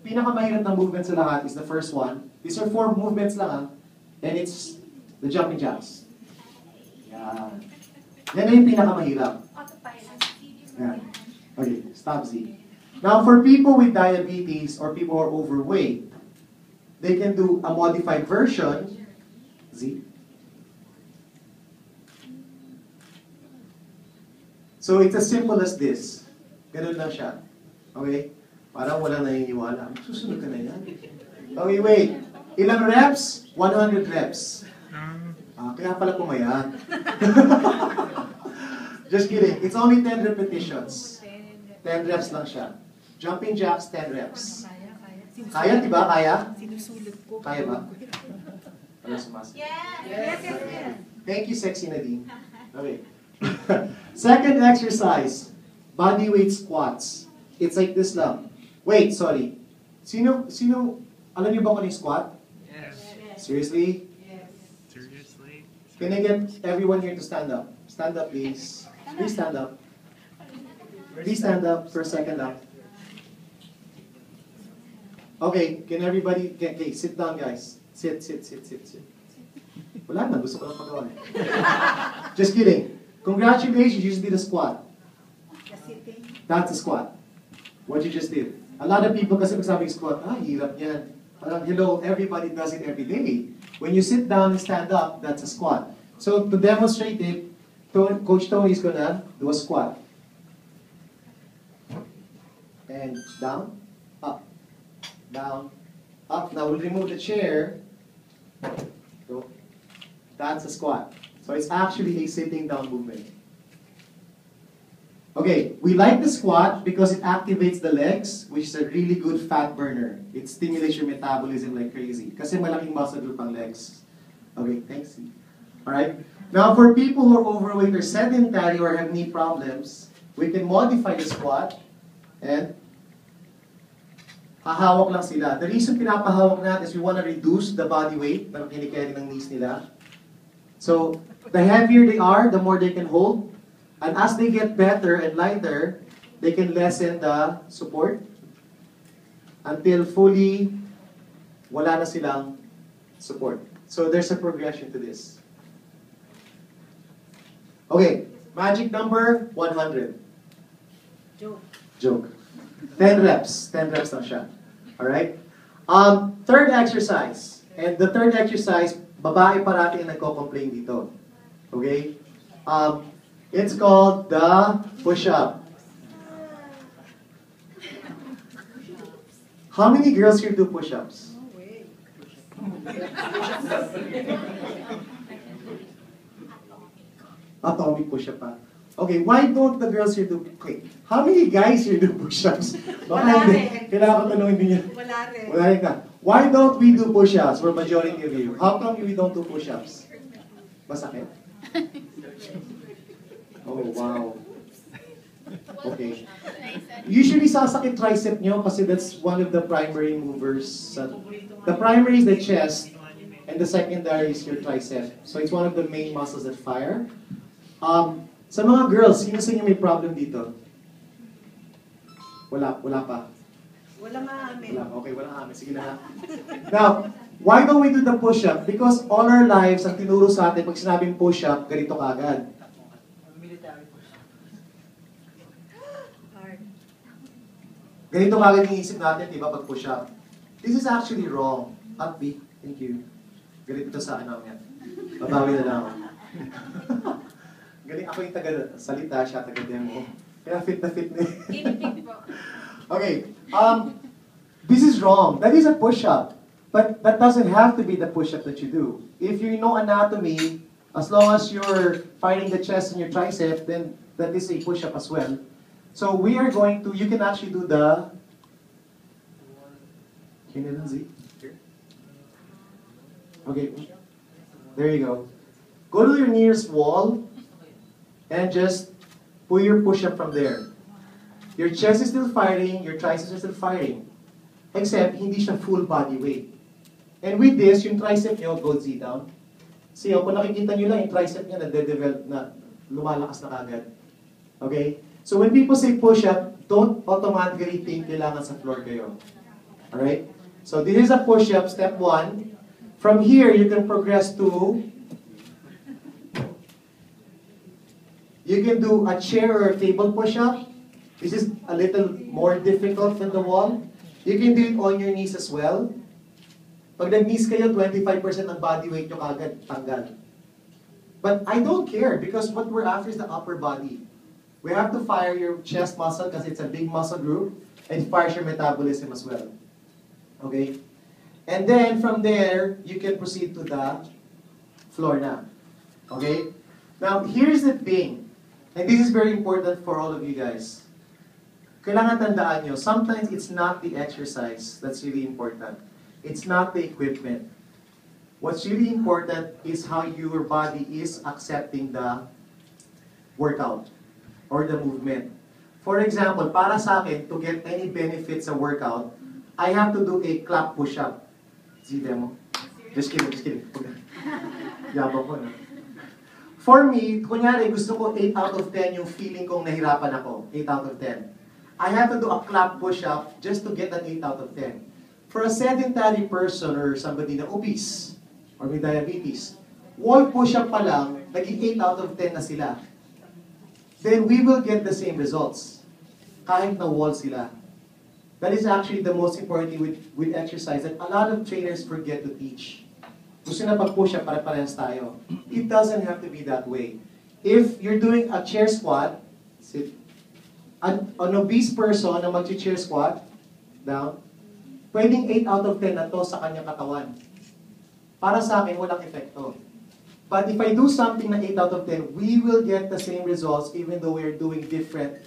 pinakamahirap na movement sa lahat is the first one. These are 4 movements lang, ha? And it's the jumping jacks. Yan. Yan na yung pinakamahirap. Yan. Okay, stop Z. Now, for people with diabetes or people who are overweight, they can do a modified version. Z. So it's as simple as this. Ganun lang siya. Okay? Parang walang naniniwala. Susunod ka na yan. Okay, wait. Ilang reps? 100 reps. Kaya pala pumayat. Just kidding. It's only 10 repetitions. 10 reps lang siya. Jumping jacks, 10 reps. Kaya, di ba? Kaya? Kaya ba? Wala sumas. Yes. Thank you, Sexy Nadine. Okay. Second exercise, body weight squats. It's like this lang. Wait, sorry. Sino, alam niyo ba kung ano yung squat? Yes. Seriously? Seriously? Can I get everyone here to stand up? Stand up, please. Please stand up. Please stand up for a second up. Okay, can everybody, okay, sit down guys. Sit. Wala na, gusto ko lang pagawa. Just kidding. Congratulations, you just did a squat. That's a squat. What you just did. A lot of people kasi pag sabi squat, hirap yan. Parang, hello, everybody does it every day. When you sit down and stand up, that's a squat. So to demonstrate it, Coach Tony is gonna do a squat. And down, up, down, up. Now we'll remove the chair. So that's a squat. So it's actually a sitting down movement. Okay, we like the squat because it activates the legs, which is a really good fat burner. It stimulates your metabolism like crazy. Kasi malaking muscle group ang legs. Okay, thanks. Alright? Now, for people who are overweight or sedentary or have knee problems, we can modify the squat and hahawak lang sila. The reason pinapahawak natin is we want to reduce the body weight na kinikerry ng knees nila. So, the heavier they are, the more they can hold. And as they get better and lighter, they can lessen the support until fully wala na silang support. So, there's a progression to this. Okay, magic number 100. Joke. 10 reps. 10 reps lang siya. Alright? Third exercise. And the third exercise, babae parati ang nagko-complain dito. Okay? It's called the push-up. How many girls here do push-ups? Atomic push-up pa. Okay, why don't the girls here do... Okay, how many guys here do push-ups? Baka hindi. Kailangan ko tanongin din yan. Wala rin ka. Why don't we do push-ups for majority of you? How come we don't do push-ups? Masakit? Oh, wow. Okay. Usually sasakit tricep nyo kasi that's one of the primary movers. The primary is the chest and the secondary is your tricep. So it's one of the main muscles that fire. Sa mga girls, sino sa inyo may problem dito? Wala pa. Wala nga amin. Okay, wala amin. Sige na. Now, why don't we do the push-up? Because all our lives, ang tinuro sa atin, pag sinabing push-up, ganito kagad. Ganito kagad yung isip natin, di ba, pag push-up. This is actually wrong. Upbeat. Thank you. Ganito sa akin naman yan. Babawi na lang ako. Galing ako yung taga-salita, siya taga-demo. Kaya fit na fit na Okay. This is wrong. That is a push-up. But that doesn't have to be the push-up that you do. If you know anatomy, as long as you're fighting the chest and your tricep, then that is a push-up as well. So we are going to, you can actually do the, can you see? Here. Okay, there you go. Go to your nearest wall and just put your push-up from there. Your chest is still firing, your triceps are still firing. Except, hindi siya full body weight. And with this, yung tricep nyo, go Z down. See, kung nakikita nyo lang, yung tricep nyo nade-develop na, lumalakas na kagad. Okay? So when people say push-up, don't automatically think kailangan sa floor kayo. Alright? So this is a push-up, step 1. From here, you can progress to, you can do a chair or table push-up. This is a little more difficult than the wall. You can do it on your knees as well. Pag nag-knees kayo, 25% ng body weight nyo kagad tanggal. But I don't care because what we're after is the upper body. We have to fire your chest muscle because it's a big muscle group and fires your metabolism as well. Okay? And then from there, you can proceed to the floor na. Okay? Now, here's the thing. And this is very important for all of you guys. Kailangan tandaan nyo, sometimes it's not the exercise that's really important. It's not the equipment. What's really important is how your body is accepting the workout or the movement. For example, para sa akin, to get any benefits sa workout, I have to do a clap push-up. See demo? Just kidding, just kidding. Yabang ko na. For me, kunyari, gusto ko 8 out of 10 yung feeling kong nahirapan ako. 8 out of 10. I have to do a clap push-up just to get an 8 out of 10. For a sedentary person or somebody na obese or may diabetes, wall push-up pa lang, naging 8 out of 10 na sila. Then we will get the same results. Kahit na wall sila. That is actually the most important thing with exercise that a lot of trainers forget to teach. Gusto na pag-push-up, pare-parehas tayo. It doesn't have to be that way. If you're doing a chair squat, sit. An obese person na mag-chair squat, down, pwedeng 8 out of 10 na to sa kanyang katawan. Para sa akin, walang epekto. But if I do something na 8 out of 10, we will get the same results even though we're doing different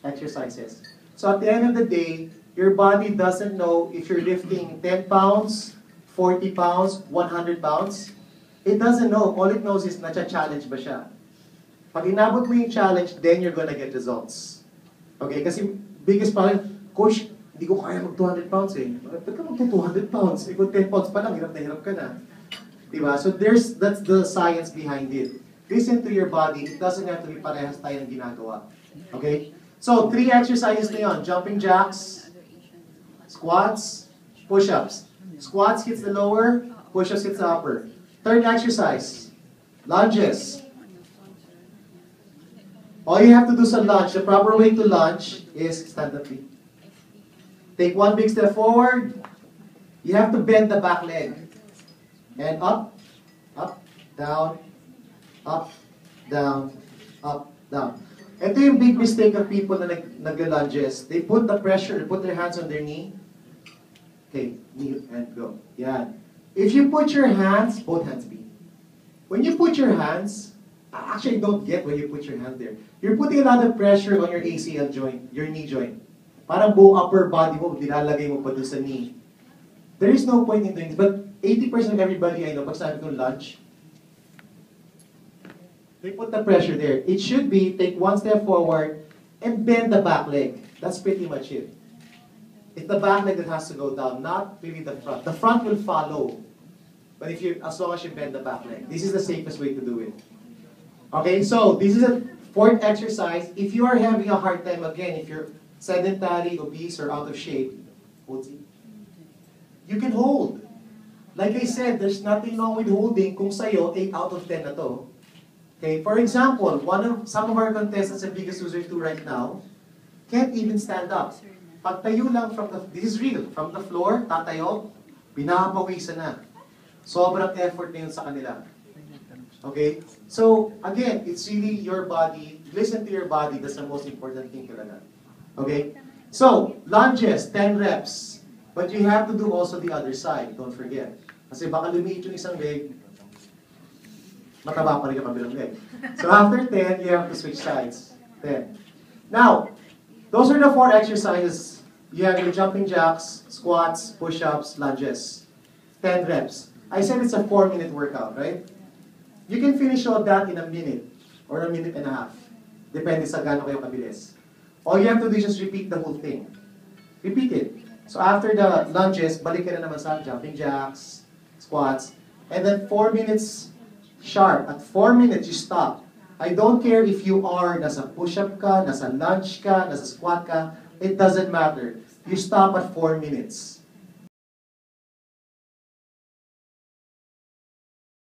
exercises. So at the end of the day, your body doesn't know if you're lifting 10 pounds, 40 pounds, 100 pounds. It doesn't know. All it knows is na-challenge ba siya. Pag inabot mo yung challenge, then you're gonna get results. Okay? Kasi biggest problem, Coach, hindi ko kaya mag 200 pounds eh. Ba't ka mag 200 pounds? Ikaw 10 pounds pa lang, hirap na hirap ka na. Diba? So that's the science behind it. Listen to your body. It doesn't have to be parehas tayong ginagawa. Okay? So, 3 exercises na yun. Jumping jacks, squats, push-ups. Squats hits the lower, push-ups hits the upper. Third exercise, lunges. All you have to do sa lunge, the proper way to lunge is stand up. Take 1 big step forward. You have to bend the back leg. And up, up, down, up, down, up, down. Ito yung big mistake of people na nag-lunges. They put the pressure, they put their hands on their knee. Okay, knee and go. Yan. If you put your hands, both hands be. When you put your hands, I actually don't get when you put your hand there. You're putting a lot of pressure on your ACL joint, your knee joint. Parang buong upper body mo, nilalagay mo pa doon sa knee. There is no point in doing this. But 80% of everybody I know, pag sabi ko lunge, they put the pressure there. It should be, take 1 step forward and bend the back leg. That's pretty much it. It's the back leg that has to go down, not really the front. The front will follow. But as long as you bend the back leg. This is the safest way to do it. Okay, so this is a 4th exercise. If you are having a hard time, again, if you're sedentary, obese, or out of shape, you can hold. Like I said, there's nothing wrong with holding kung sa'yo, 8 out of 10 na to. Okay, for example, some of our contestants in Biggest Loser 2 right now can't even stand up. Pagtayo lang this is real, from the floor, tatayo, pinapawisan na. Sobrang effort na yun sa kanila. Okay? So, again, it's really your body. Listen to your body. That's the most important thing talaga. Okay? So, lunges, 10 reps. But you have to do also the other side. Don't forget. Kasi baka lumiit yung isang leg, mataba pa rin yung kabilang leg. So, after 10, you have to switch sides. 10. Now, those are the 4 exercises. You have your jumping jacks, squats, push-ups, lunges. 10 reps. I said it's a 4-minute workout, right? You can finish all that in a minute or a minute and a half. Depende sa gaano kayo kabilis. All you have to do is just repeat the whole thing. Repeat it. So after the lunges, balik ka na naman sa jumping jacks, squats, and then 4 minutes sharp. At 4 minutes, you stop. I don't care if you are nasa push-up ka, nasa lunge ka, nasa squat ka. It doesn't matter. You stop at 4 minutes.